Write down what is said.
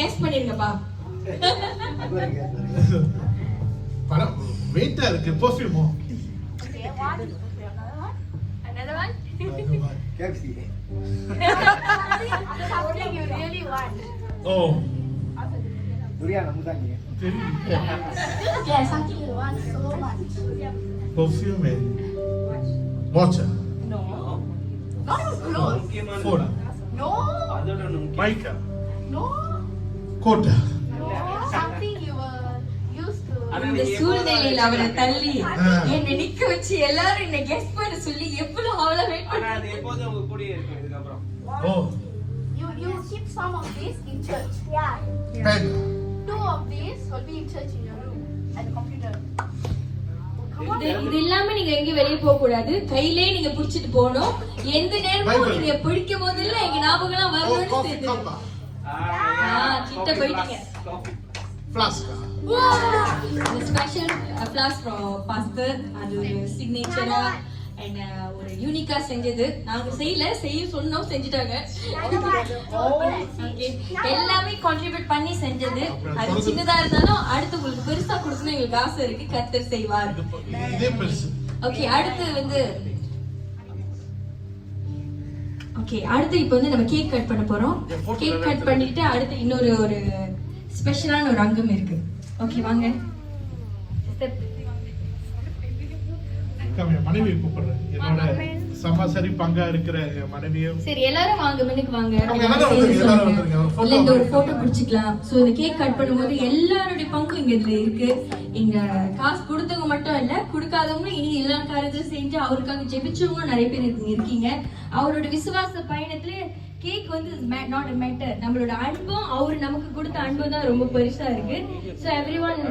Guess பண்ணிருங்கப்பா. படம் வெயிட்டா இருக்கு. பெர்ஃப்யூமோ? Okay, one. Another one. KFC. Something you really want. Oh Durian Musangi. Yeah, something you want so much. Perfume watch No. Not clothes. Phone No. மைக்கா No. கோட்டா No. Something you were used to. இந்த சூழ்நிலையில அவரை தள்ளி என்னை நிக்க வச்சு எல்லாரும் என்ன கெஸ் பண்ண சொல்லி எவ்வளவு அவ்வளவு வெயிட் ஆனா அது எப்போதும் உங்க கூடயே இருக்கும் இதுக்கப்புறம். Oh You keep some of this in church. Yeah. Pen 2 of these will be in church in your room at the computer. இது இல்லாம நீங்க எங்க வெளிய போக கூடாது. கையிலே நீங்க புடிச்சிட்டு போகணும். எந்த நேரமும் நீங்க பிடிக்கும் போதெல்லாம் எங்க ஞாபகம்லாம் வரணும்னு காஃபி தெரியுது. கப்பா கிட்ட போயிட்டீங்க. ஃப்ளாஸ்கா ஸ்பெஷல் ஃபிளாஸ்க் ஃப்ரம் பாஸ்டர். அது ஒரு சிக்னேச்சரா and ஒரு யூனிக்கா செஞ்சது. நாங்க செய்ய சொன்னோம், செஞ்சுட்டாங்க. Okay. எல்லாமே கான்ட்ரிபியூட் பண்ணி செஞ்சது. அது சின்னதா இருந்தாலும் அடுத்து உங்களுக்கு பெருசா கொடுக்கணும் எங்களுக்கு ஆசை இருக்கு. கர்த்தர் செய்வார். இதே பெருசு. ஓகே, அடுத்து இப்போ வந்து நம்ம கேக் கட் பண்ண போறோம். கேக் கட் பண்ணிட்டு அடுத்து இன்னொரு ஒரு ஸ்பெஷலான ஒரு அங்கம் இருக்கு. ஓகே வாங்க. மனைவி கூப்பிடுறேன். என்னோட சமாசரி பங்கா இருக்கிற மனைவியும். சரி எல்லாரும் வாங்க, முன்னுக்கு வாங்க. எல்லாரும் இந்த ஒரு போட்டோ பிடிச்சிக்கலாம். சோ இந்த கேக் கட் பண்ணும்போது எல்லாருடைய பங்கும் இங்க இதுல இருக்கு. இங்க காசு கொடுத்தவங்க மட்டும் இல்ல, கொடுக்காதவங்க இனி எல்லா காரியத்தையும் செஞ்சு அவருக்காக ஜெபிச்சவங்க நிறைய பேர் இருக்கீங்க. அவரோட விசுவாச பயணத்துல கேக் வந்து நாட் a matter. நம்மளோட அன்பும் அவர் நமக்கு கொடுத்த அன்பும் தான் ரொம்ப பெருசா இருக்கு. So everyone